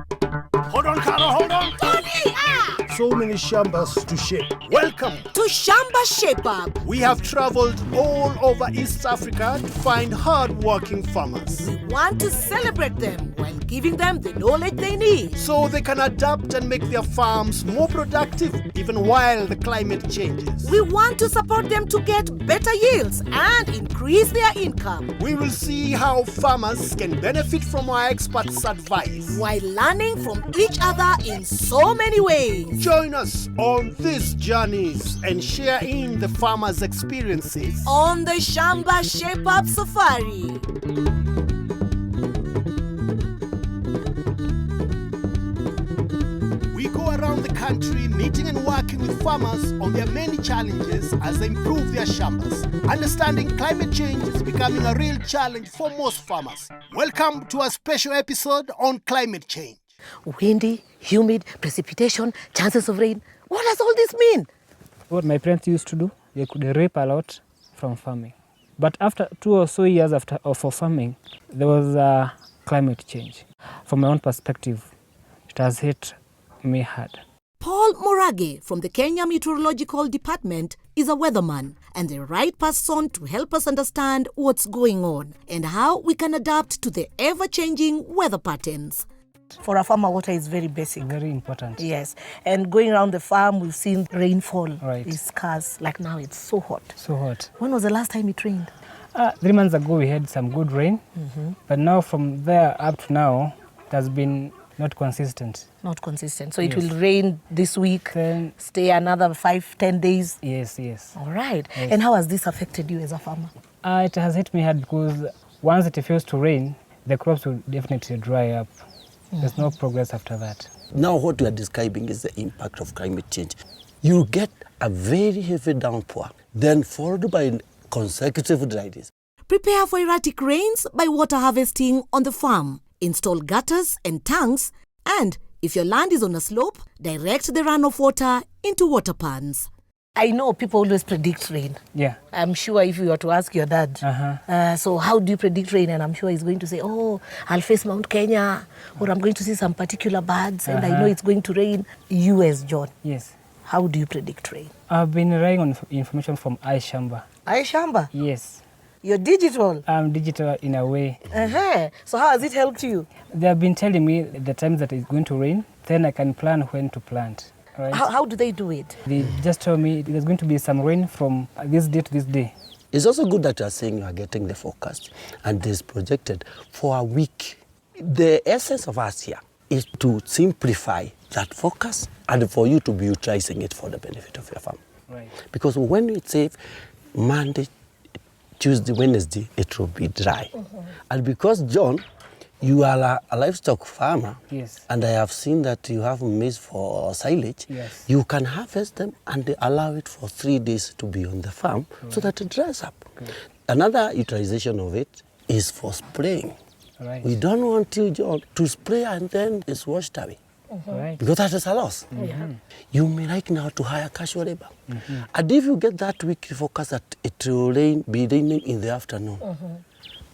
Hold on, Carlo, hold on. Tony, So many shambas to shape. Welcome. to Shamba Shape Up. We have traveled all over East Africa to find hard-working farmers, We want to celebrate them while giving them the knowledge they need. so they can adapt and make their farms more productive even while the climate changes. We want to support them to get better yields and increase their income We will see how farmers can benefit from our experts' advice. while learning from each other in so many ways. Join us on these journeys and share in the farmers' experiences. On the Shamba Shape Up Safari. We go around the country meeting and working with farmers on their many challenges as they improve their shambas. Understanding climate change is becoming a real challenge for most farmers. Welcome to a special episode on climate change. Windy, humid, precipitation, chances of rain. What does all this mean? What my parents used to do, they could reap a lot from farming. But after 2 or so years for farming, there was a climate change. From my own perspective, it has hit me hard. Paul Morage from the Kenya Meteorological Department is a weatherman and the right person to help us understand what's going on and how we can adapt to the ever-changing weather patterns. For a farmer, water is very basic. Very important. Yes. And going around the farm, we've seen rainfall Right. is scarce. Like now, it's so hot. So hot. When was the last time it rained? 3 months ago, we had some good rain. But now from there up to now, it has been not consistent. Not consistent. So it Yes. will rain this week, Then, stay another 5-10 days. yes. All right. Yes. And how has this affected you as a farmer? It has hit me hard because once it fails to rain, the crops will definitely dry up. There's no progress after that. Now what we are describing is the impact of climate change. You get a very heavy downpour, then followed by consecutive dry days. Prepare for erratic rains by water harvesting on the farm. Install gutters and tanks, and if your land is on a slope, direct the runoff water into water pans. I know people always predict rain. Yeah. I'm sure if you were to ask your dad, so how do you predict rain? And I'm sure he's going to say, oh, I'll face Mount Kenya, or I'm going to see some particular birds, and I know it's going to rain. You as John, Yes. how do you predict rain? I've been relying on information from Shamba. Shamba, Yes. you're digital. I'm digital in a way. So how has it helped you? They have been telling me the times that it's going to rain, then I can plan when to plant. Right? How do they do it? They just told me there's going to be some rain from this day to this day. It's also good that you are saying you are getting the forecast and it is projected for a week. The essence of us here is to simplify that forecast and for you to be utilizing it for the benefit of your farm. Right. Because when we say Monday, Tuesday, Wednesday, it will be dry. And because, John, you are a livestock farmer, Yes. and I have seen that you have maize for silage, Yes. you can harvest them and allow it for 3 days to be on the farm so that it dries up. Another utilization of it is for spraying. Right. We don't want you, John, to spray and then it's washed away. Right. Because that is a loss. You may like now to hire casual labor. And if you get that weekly forecast that it will be raining in the afternoon,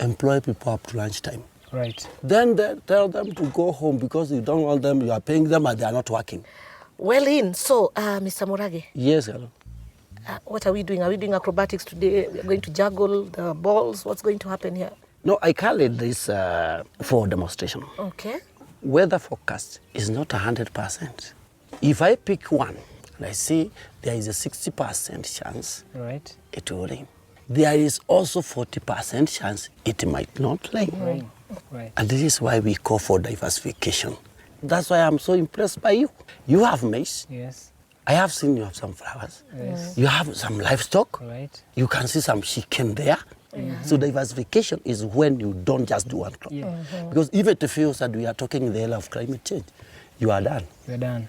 employ people up to lunchtime. Right. Then tell them to go home because you don't want them, you are paying them and they are not working. Well, so, Mr. Morage, Yes, hello. what are we doing? Are we doing acrobatics today? We're going to juggle the balls. What's going to happen here? No, I call it this for demonstration. Okay. Weather forecast is not 100%. If I pick one and I see there is a 60% chance Right. it will rain, there is also 40% chance it might not rain. Right. And this is why we call for diversification. That's why I'm so impressed by you. You have maize. Yes. I have seen you have some flowers. Yes. You have some livestock. Right. You can see some chicken there. So diversification is when you don't just do one crop. Yeah. Because if it feels that we are talking in the area of climate change, you are done. We're done.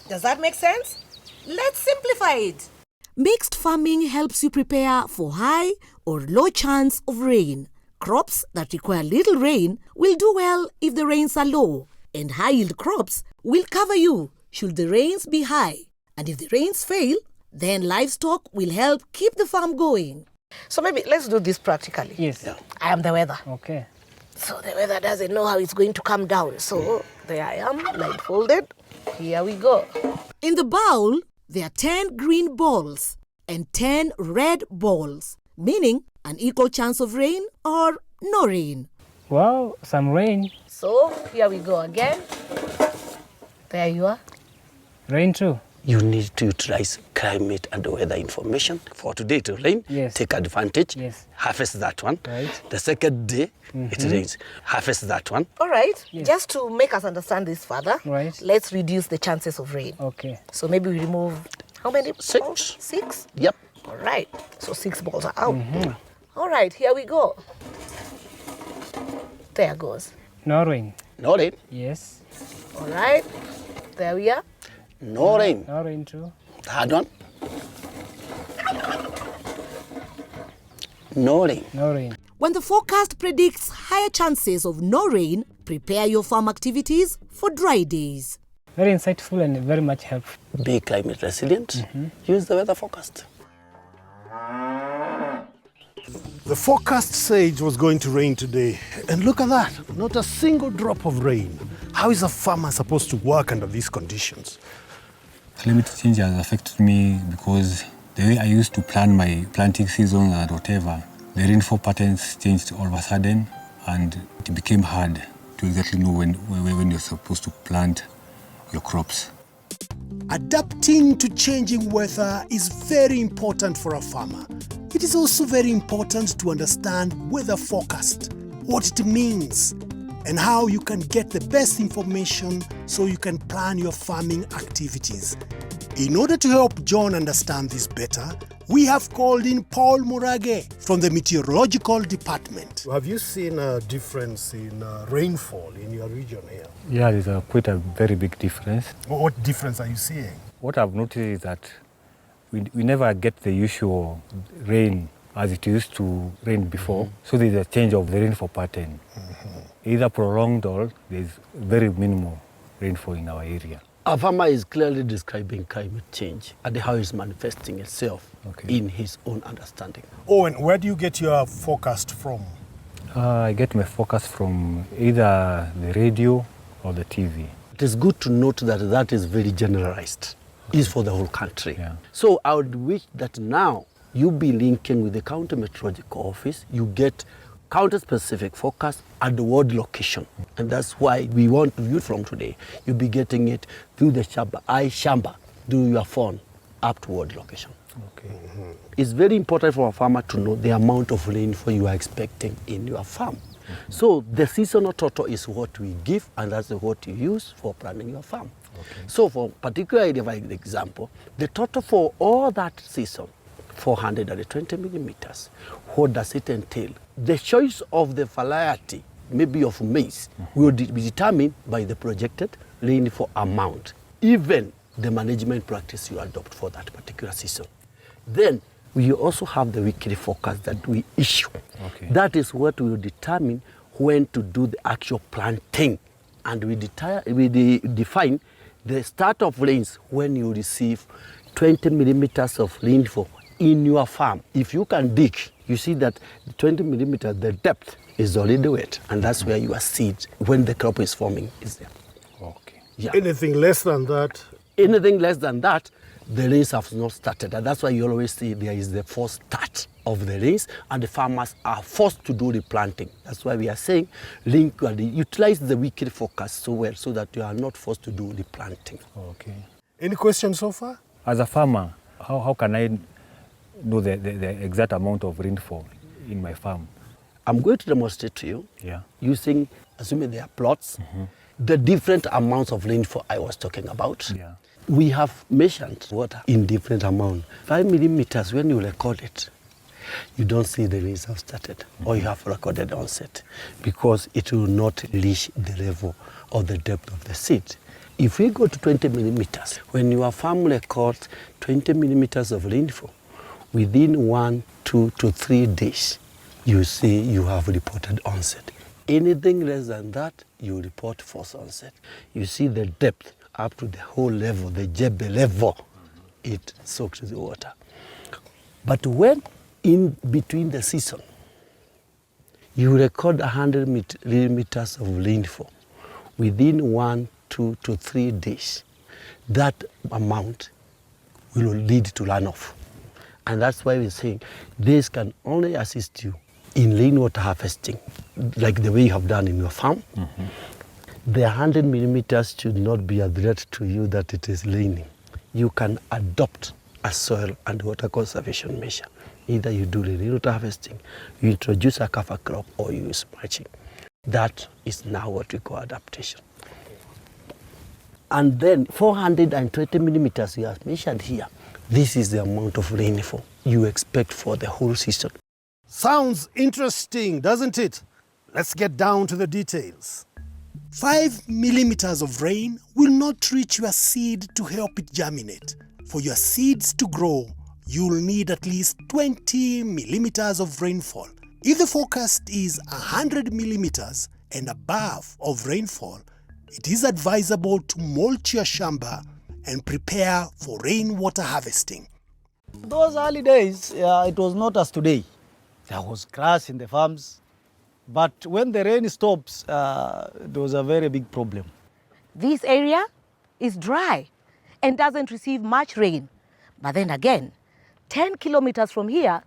Does that make sense? Let's simplify it. Mixed farming helps you prepare for high or low chance of rain. Crops that require little rain will do well if the rains are low, and high-yield crops will cover you should the rains be high. And if the rains fail, then livestock will help keep the farm going. So maybe let's do this practically. Yes. I am the weather. Okay. So the weather doesn't know how it's going to come down. So there I am, blindfolded. Here we go. In the bowl, there are 10 green balls and 10 red balls, meaning an equal chance of rain or no rain. Wow, some rain. So here we go again. There you are. Rain too. You need to utilize climate and weather information. For today to rain, Yes. take advantage, Yes. harvest that one. Right. The second day, it rains, harvest that one. All right, Yes. just to make us understand this further, Right. let's reduce the chances of rain. Okay. So maybe we remove how many? 6. balls? 6? Yep. All right, so 6 balls are out. All right, here we go. There goes. No rain. No rain, Yes. All right, there we are. no rain. No rain too. Third one. No rain. No rain. When the forecast predicts higher chances of no rain, prepare your farm activities for dry days. Very insightful and very much helpful. Be climate resilient. Use the weather forecast. The forecast said it was going to rain today. And look at that, not a single drop of rain. How is a farmer supposed to work under these conditions? Climate change has affected me because the way I used to plan my planting season and whatever, the rainfall patterns changed all of a sudden, and it became hard to exactly know when you're supposed to plant your crops. Adapting to changing weather is very important for a farmer. It is also very important to understand weather forecast, what it means, and how you can get the best information so you can plan your farming activities. In order to help John understand this better, we have called in Paul Murage from the Meteorological Department. Have you seen a difference in rainfall in your region here? Yeah, there's quite a very big difference. What difference are you seeing? What I've noticed is that we never get the usual rain as it used to rain before. So there's a change of the rainfall pattern. Either prolonged or there's very minimal rainfall in our area. A farmer is clearly describing climate change and how it's manifesting itself in his own understanding. Oh, and where do you get your forecast from? I get my forecast from either the radio or the TV. It is good to note that that is very generalized. It's for the whole country. Yeah. So I would wish that now you be linking with the county meteorological office, you get county-specific forecast at the ward location. And that's why we want you from today. You'll be getting it through the Shamba, through your phone, up to ward location. Okay. It's very important for a farmer to know the amount of rainfall you are expecting in your farm. So the seasonal total is what we give, and that's what you use for planning your farm. So for particularly for example, the total for all that season, 420 millimeters. What does it entail? The choice of the variety, maybe of maize, will be determined by the projected rainfall amount, even the management practice you adopt for that particular season. Then we also have the weekly forecast that we issue. Okay. That is what will determine when to do the actual planting. And we define the start of rains when you receive 20 millimeters of rainfall in your farm. If you can dig, you see that the 20 millimeters, the depth is already wet, and that's where your seed, when the crop is forming, is there. Okay. Yeah. Anything less than that? Anything less than that, the rains have not started. And that's why you always see there is the first start of the rains, and the farmers are forced to do the planting. That's why we are saying utilize the weekly forecast so well so that you are not forced to do the planting. Okay. Any questions so far? As a farmer, how can I know the exact amount of rainfall in my farm? I'm going to demonstrate to you using, assuming they are plots, the different amounts of rainfall I was talking about. Yeah. We have measured water in different amounts. 5 millimeters, when you record it, you don't see the rains have started, or you have recorded onset, because it will not reach the level or the depth of the seed. If we go to 20 millimeters, when your farm records 20 millimeters of rainfall, within 1, 2 to 3 days, you see you have reported onset. Anything less than that, you report false onset. You see the depth up to the whole level, the jebe level, it soaks the water. But when in between the season, you record 100 millimeters of rainfall within 1, 2 to 3 days. That amount will lead to runoff. And that's why we're saying this can only assist you in rainwater harvesting, like the way you have done in your farm. The 100 millimeters should not be a threat to you that it is raining. You can adopt a soil and water conservation measure. Either you do the rainwater harvesting, you introduce a cover crop, or you use mulching. That is now what we call adaptation. And then 420 millimeters you have measured here. This is the amount of rainfall you expect for the whole season. Sounds interesting, doesn't it? Let's get down to the details. 5 millimeters of rain will not reach your seed to help it germinate. For your seeds to grow, you'll need at least 20 millimeters of rainfall. If the forecast is 100 millimeters and above of rainfall, it is advisable to mulch your shamba and prepare for rainwater harvesting. Those early days, it was not as today. There was grass in the farms. But when the rain stops, there was a very big problem. This area is dry and doesn't receive much rain. But then again, 10 kilometers from here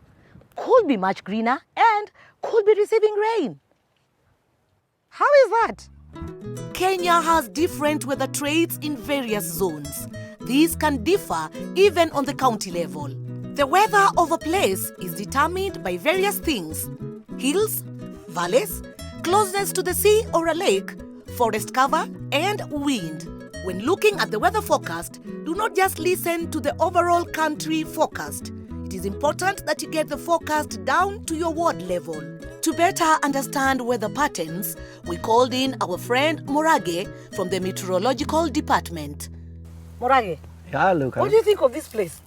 could be much greener and could be receiving rain. How is that? Kenya has different weather traits in various zones. These can differ even on the county level. The weather of a place is determined by various things: hills, valleys, closeness to the sea or a lake, forest cover, and wind. When looking at the weather forecast, do not just listen to the overall country forecast. It is important that you get the forecast down to your ward level. To better understand weather patterns, we called in our friend Morage from the Meteorological Department. Morage, Yeah, look. what do you think of this place?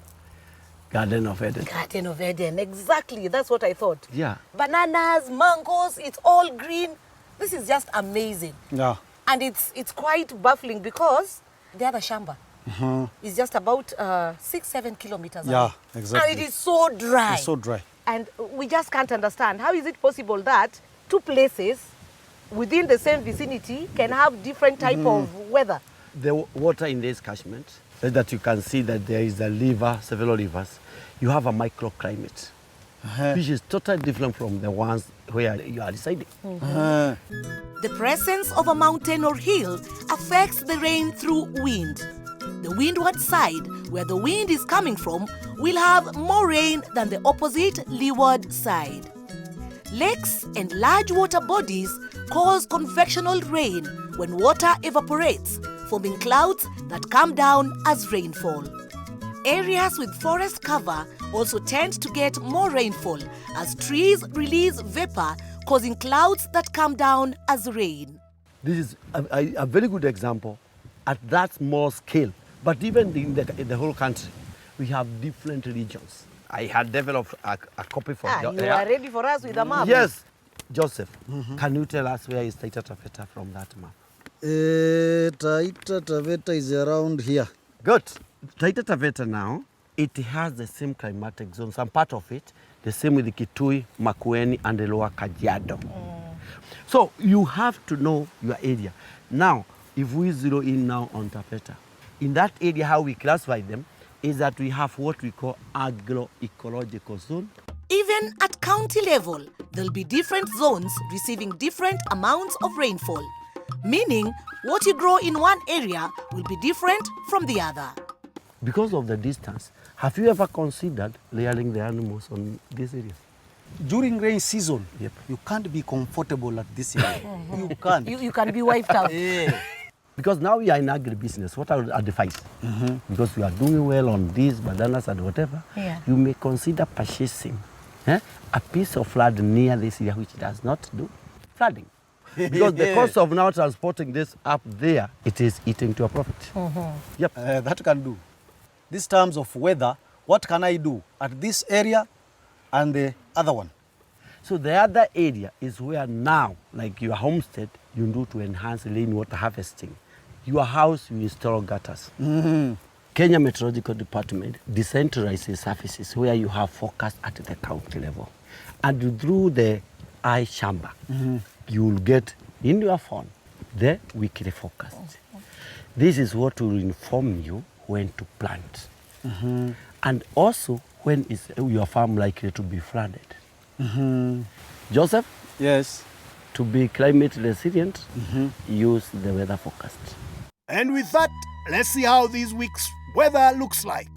Garden of Eden. Garden of Eden, exactly. That's what I thought. Yeah. Bananas, mangoes, it's all green. This is just amazing. Yeah. And it's quite baffling because the other Shamba is just about 6-7 kilometers away. Yeah, exactly. And it is so dry. It's so dry. And we just can't understand how is it possible that two places within the same vicinity can have different type of weather. The water in this catchment, that you can see that there is a river, several rivers, you have a microclimate, which is totally different from the ones where you are residing. The presence of a mountain or hill affects the rain through wind. The windward side, where the wind is coming from, will have more rain than the opposite leeward side. Lakes and large water bodies cause convectional rain when water evaporates, forming clouds that come down as rainfall. Areas with forest cover also tend to get more rainfall as trees release vapor, causing clouds that come down as rain. This is a very good example at that small scale. But even in the whole country, we have different regions. I had developed a copy for You are ready for us with a map? Yes. Joseph, can you tell us where is Taita Taveta from that map? Taita Taveta is around here. Good. Taita Taveta now, it has the same climatic zone. Some part of it, the same with the Kitui, Makueni, and the Lower Kajiado. So you have to know your area. Now, if we zero in now on Taveta, in that area, how we classify them is that we have what we call agroecological zone. Even at county level, there'll be different zones receiving different amounts of rainfall, meaning what you grow in one area will be different from the other. Because of the distance, have you ever considered rearing the animals on this area? During rain season, Yep. you can't be comfortable at this area. You can't. You can be wiped out. Because now we are in agribusiness, what I would advise, because we are doing well on these bananas and whatever, you may consider purchasing a piece of land near this area which does not do flooding. Because the cost of now transporting this up there, it is eating to a profit. Yep. That can do. These terms of weather, what can I do at this area and the other one? So the other area is where now, like your homestead, you do to enhance rainwater harvesting. Your house, you install gutters. Kenya Meteorological Department decentralizes services where you have forecast at the county level. And through the Shamba, you will get in your phone the weekly forecast. This is what will inform you when to plant. And also when is your farm likely to be flooded. Joseph? Yes. To be climate resilient, use the weather forecast. And with that, let's see how this week's weather looks like.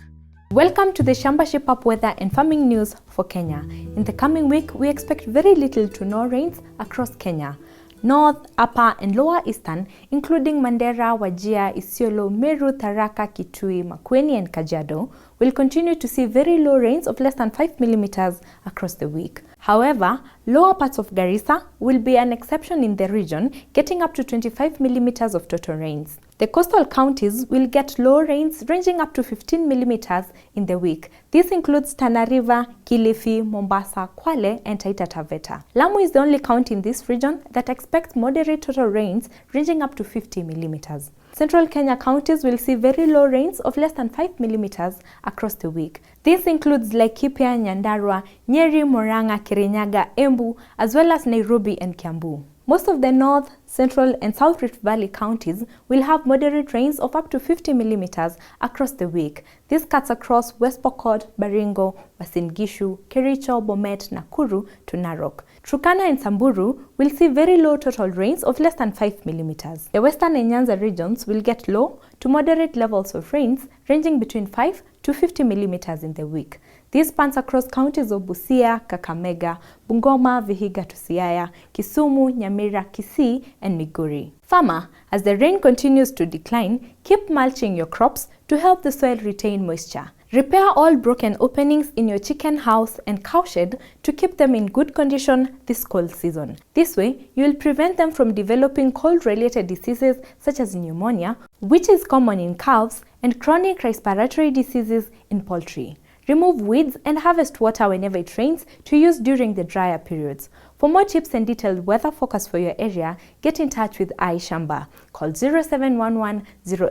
Welcome to the Shamba Shape-Up weather and farming news for Kenya. In the coming week, we expect very little to no rains across Kenya. North, Upper and Lower Eastern, including Mandera, Wajir, Isiolo, Meru, Tharaka, Kitui, Makueni and Kajiado, will continue to see very low rains of less than 5 millimeters across the week. However, lower parts of Garissa will be an exception in the region, getting up to 25 millimeters of total rains. The coastal counties will get low rains ranging up to 15 millimeters in the week. This includes Tana River, Kilifi, Mombasa, Kwale, and Taita Taveta. Lamu is the only county in this region that expects moderate total rains ranging up to 50 millimeters. Central Kenya counties will see very low rains of less than 5 millimeters across the week. This includes Laikipia, Nyandarua, Nyeri, Murang'a, Kirinyaga, Embu, as well as Nairobi and Kiambu. Most of the North, Central and South Rift Valley counties will have moderate rains of up to 50 millimeters across the week. This cuts across West Pokot, Baringo, Uasin Gishu, Kericho, Bomet, Nakuru to Narok. Turkana and Samburu will see very low total rains of less than 5 millimeters. The Western and Nyanza regions will get low to moderate levels of rains ranging between 5 to 50 millimeters in the week. This spans across counties of Busia, Kakamega, Bungoma, Vihiga to Siaya, Kisumu, Nyamira, Kisii, and Migori. Farmer, as the rain continues to decline, keep mulching your crops to help the soil retain moisture. Repair all broken openings in your chicken house and cowshed to keep them in good condition this cold season. This way, you will prevent them from developing cold-related diseases such as pneumonia, which is common in calves, and chronic respiratory diseases in poultry. Remove weeds and harvest water whenever it rains to use during the drier periods. For more tips and detailed weather forecast for your area, get in touch with Shamba. Call 0711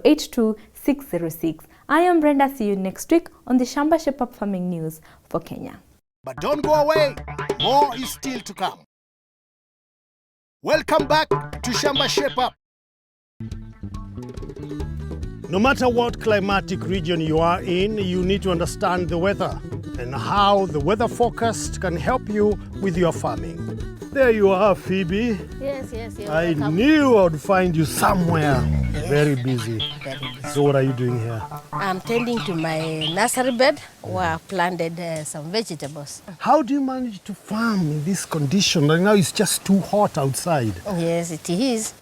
082 606. I am Brenda. See you next week on the Shamba Shape-Up Farming News for Kenya. But don't go away, more is still to come. Welcome back to Shamba Shape-Up. No matter what climatic region you are in, you need to understand the weather and how the weather forecast can help you with your farming. There you are, Phoebe. Yes. I knew I would find you somewhere very busy. Very busy. So what are you doing here? I'm tending to my nursery bed where I planted some vegetables. How do you manage to farm in this condition? Right now it's just too hot outside. Yes, it is.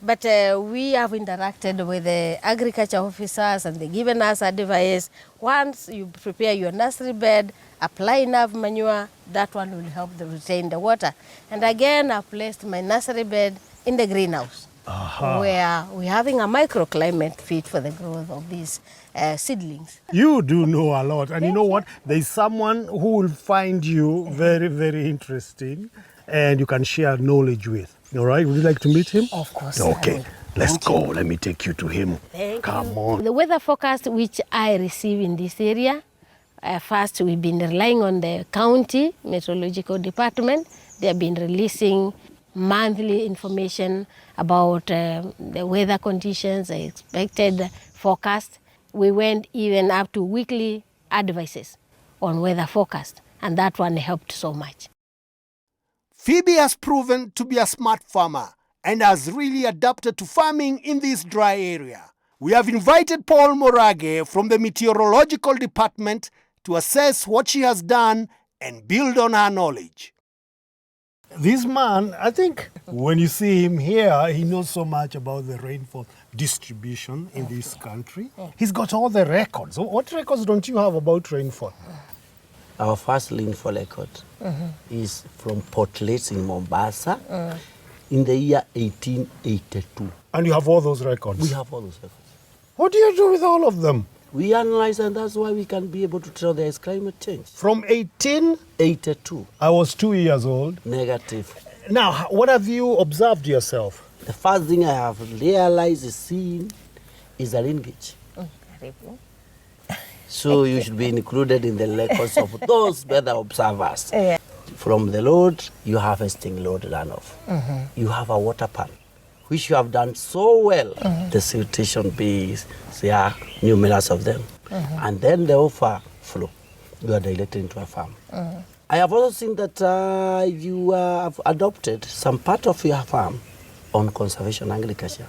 But we have interacted with the agriculture officers and they've given us advice. Once you prepare your nursery bed, apply enough manure, that one will help to retain the water. And again, I've placed my nursery bed in the greenhouse, where we're having a microclimate fit for the growth of these seedlings. You do know a lot. And you know what? There's someone who will find you very, very interesting and you can share knowledge with. All right, would you like to meet him? Of course. Okay, let's go. Let me take you to him. Come on. The weather forecast which I receive in this area, first we've been relying on the county meteorological department. They have been releasing monthly information about the weather conditions, the expected forecast. We went even up to weekly advices on weather forecast, and that one helped so much. Phoebe has proven to be a smart farmer and has really adapted to farming in this dry area. We have invited Paul Morage from the meteorological department to assess what she has done and build on her knowledge. This man, I think when you see him here, he knows so much about the rainfall distribution in this country. He's got all the records. What records don't you have about rainfall? Our first rainfall record is from Portlets in Mombasa in the year 1882. And you have all those records? We have all those records. What do you do with all of them? We analyze, and that's why we can be able to tell there is climate change. From 1882. I was 2 years old. Negative. Now, what have you observed yourself? The first thing I have realized, seen, is a rain gauge. So you should be included in the records of those weather observers. From the load, you harvesting load runoff. You have a water pan, which you have done so well. The siltation bays, there are numerous of them. And then the overflow, you are directed into a farm. I have also seen that you have adopted some part of your farm on conservation agriculture,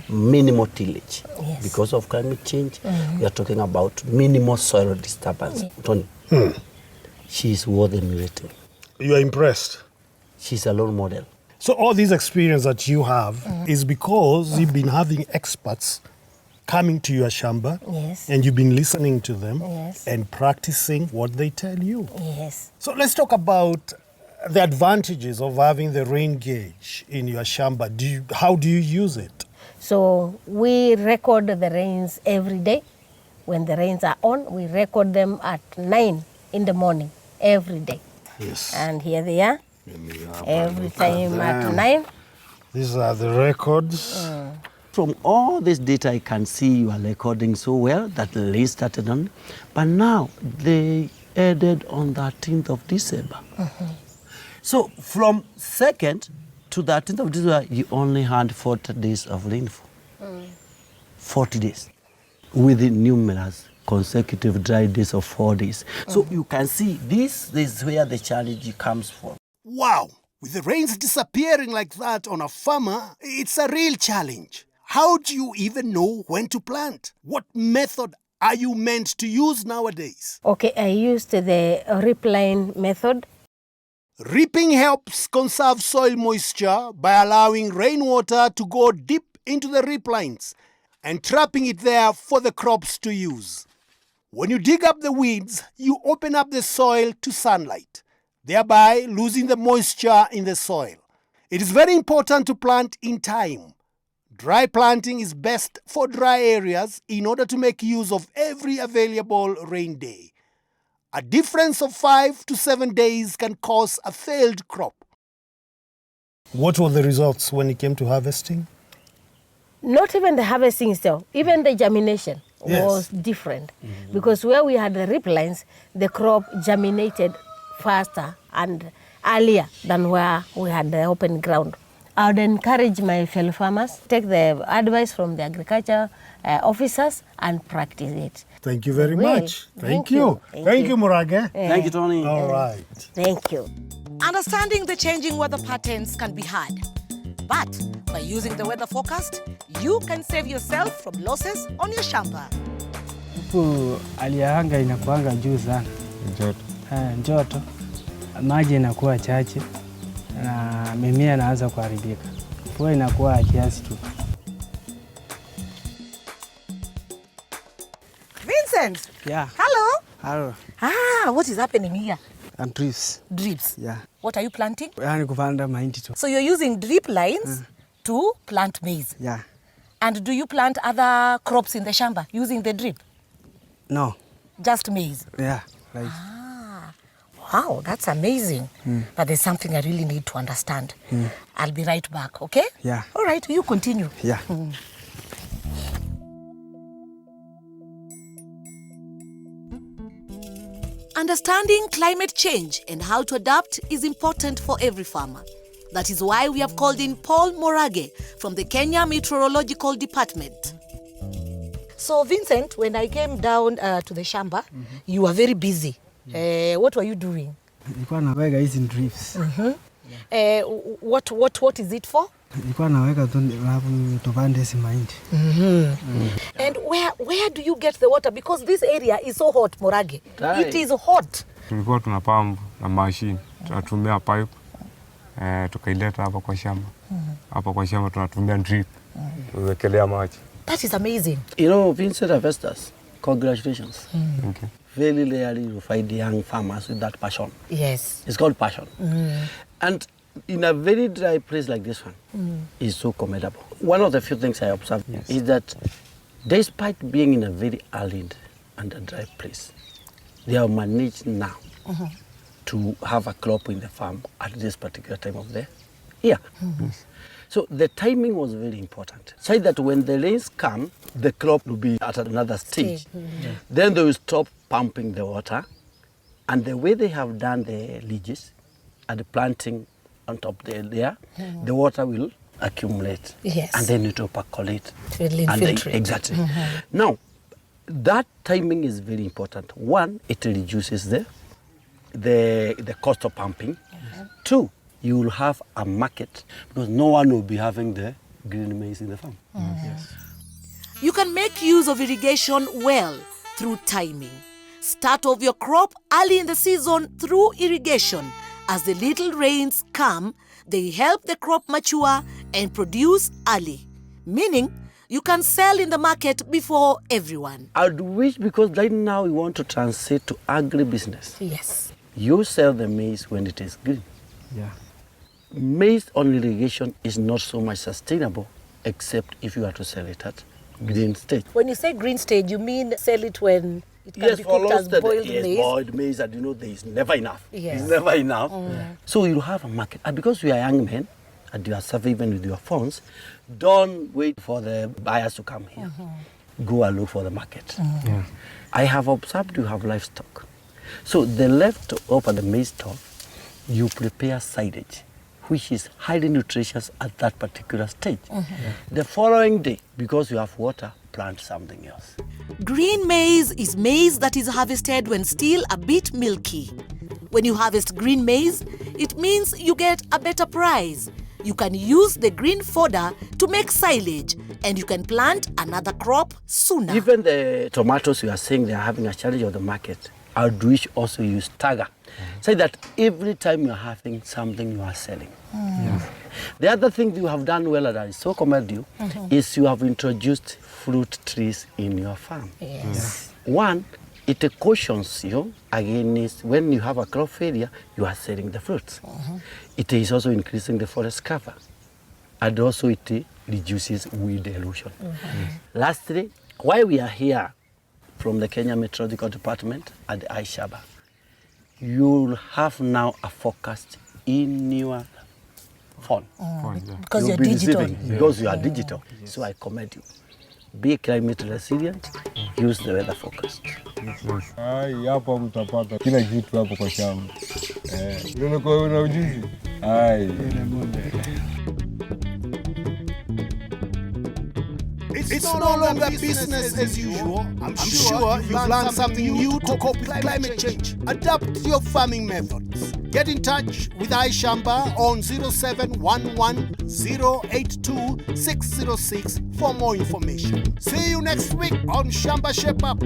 minimal tillage. Because of climate change, we are talking about minimal soil disturbance. Tony, she is worth emulating. You are impressed. She's a role model. So all this experience that you have is because you've been having experts coming to your shamba, and you've been listening to them and practicing what they tell you. So let's talk about the advantages of having the rain gauge in your shamba. How do you use it? So we record the rains every day. When the rains are on, we record them at 9 in the morning, every day. Yes. And here they are, every time at 9. These are the records. From all this data, I can see you are recording so well that the list started on, but now they ended on the 13th of December. So from 2nd to the 13th of December, you only had 40 days of rainfall. 40 days with the numerous consecutive dry days of 4 days. So you can see this is where the challenge comes from. Wow! With the rains disappearing like that on a farmer, it's a real challenge. How do you even know when to plant? What method are you meant to use nowadays? Okay, I used the rip line method. Ripping helps conserve soil moisture by allowing rainwater to go deep into the rip lines and trapping it there for the crops to use. When you dig up the weeds, you open up the soil to sunlight, thereby losing the moisture in the soil. It is very important to plant in time. Dry planting is best for dry areas in order to make use of every available rain day. A difference of 5 to 7 days can cause a failed crop. What were the results when it came to harvesting? Not even the harvesting itself, even the germination was different. Because where we had the rip lines, the crop germinated faster and earlier than where we had the open ground. I would encourage my fellow farmers, take the advice from the agriculture officers and practice it. Thank you very much. Thank you. Thank you, Murage. Thank you, Tony. All right. Thank you. Understanding the changing weather patterns can be hard. But by using the weather forecast, you can save yourself from losses on your shamba. Huku hali ya anga inakuanga juu sana. Joto. Maji inakuwa chache na mimea inaanza kuharibika. Mvua inakuwa kiasi tu. Vincent! Yeah. Hello! Hello. What is happening here? And drips. Drips? Yeah. What are you planting? Yani kupanda mahindi tu. So you're using drip lines to plant maize? Yeah. And do you plant other crops in the shamba using the drip? No. Just maize? Yeah. Like. Wow, that's amazing. But there's something I really need to understand. I'll be right back, okay? Yeah. All right, you continue. Yeah. Understanding climate change and how to adapt is important for every farmer. That is why we have called in Paul Morage from the Kenya Meteorological Department. So, Vincent, when I came down to the Shamba, you were very busy. What were you doing? Nilikuwa naweka hizi drips. What is it for? Nilikuwa naweka tu hapo tupande hizi mahindi. And where do you get the water? Because this area is so hot, Morage. It is hot. Tulikuwa tuna pump na machine. Tunatumia pipe. Tukaileta hapa kwa shamba. Hapa kwa shamba tunatumia drip. Tuwekelea maji. That is amazing. You know, Vincent Avestas, congratulations. Thank you. Very rarely you find young farmers with that passion. Yes. It's called passion. And in a very dry place like this one, is so commendable. One of the few things I observed is that despite being in a very arid and a dry place, they have managed now to have a crop in the farm at this particular time of the year. So the timing was very important. So that when the rains come, the crop will be at another stage. Then they will stop pumping the water. And the way they have done the ridges, and planting on top there, the water will accumulate. Yes. And then it will percolate. It will infiltrate. Exactly. Now, that timing is very important. One, it reduces the cost of pumping. Two, you will have a market because no one will be having the green maize in the farm. Yes. You can make use of irrigation well through timing. Start off your crop early in the season through irrigation. As the little rains come, they help the crop mature and produce early, meaning you can sell in the market before everyone. I'd wish, because right now we want to transit to agribusiness. Yes. You sell the maize when it is green. Yeah. Maize on irrigation is not so much sustainable, except if you are to sell it at green stage. When you say green stage, you mean sell it when it can be for cooked as roasted, boiled yes, maize? boiled maize, and there is never enough. Yes. It's never enough. So you have a market. And because we are young men, and you are surviving with your phones, don't wait for the buyers to come here. Go and look for the market. Yeah. I have observed you have livestock. So the left of the maize stalk, you prepare silage, which is highly nutritious at that particular stage. The following day, because you have water, plant something else. Green maize is maize that is harvested when still a bit milky. When you harvest green maize, it means you get a better price. You can use the green fodder to make silage, and you can plant another crop sooner. Even the tomatoes you are saying they are having a challenge of the market, I would wish also you stagger. Say that every time you are having something you are selling. The other thing you have done well, and I so commend you, is you have introduced fruit trees in your farm. Yes. One, it cautions you against when you have a crop failure, you are selling the fruits. It is also increasing the forest cover, and also it reduces weed erosion. Lastly, while we are here from the Kenya Meteorological Department at the Shamba, you'll have now a forecast in your phone. Because You'll you're be digital. receiving, because you are digital. So I commend you. Be climate resilient, use the weather forecast. Ai, hapo mtapata kila kitu hapo kwa shamba. Ndio kwa una ujuzi. Ai. It's no longer business as usual. I'm sure you've learned something new to cope with climate change. Adapt your farming methods. Get in touch with Shamba on 0711 082 606 for more information. See you next week on Shamba Shape Up.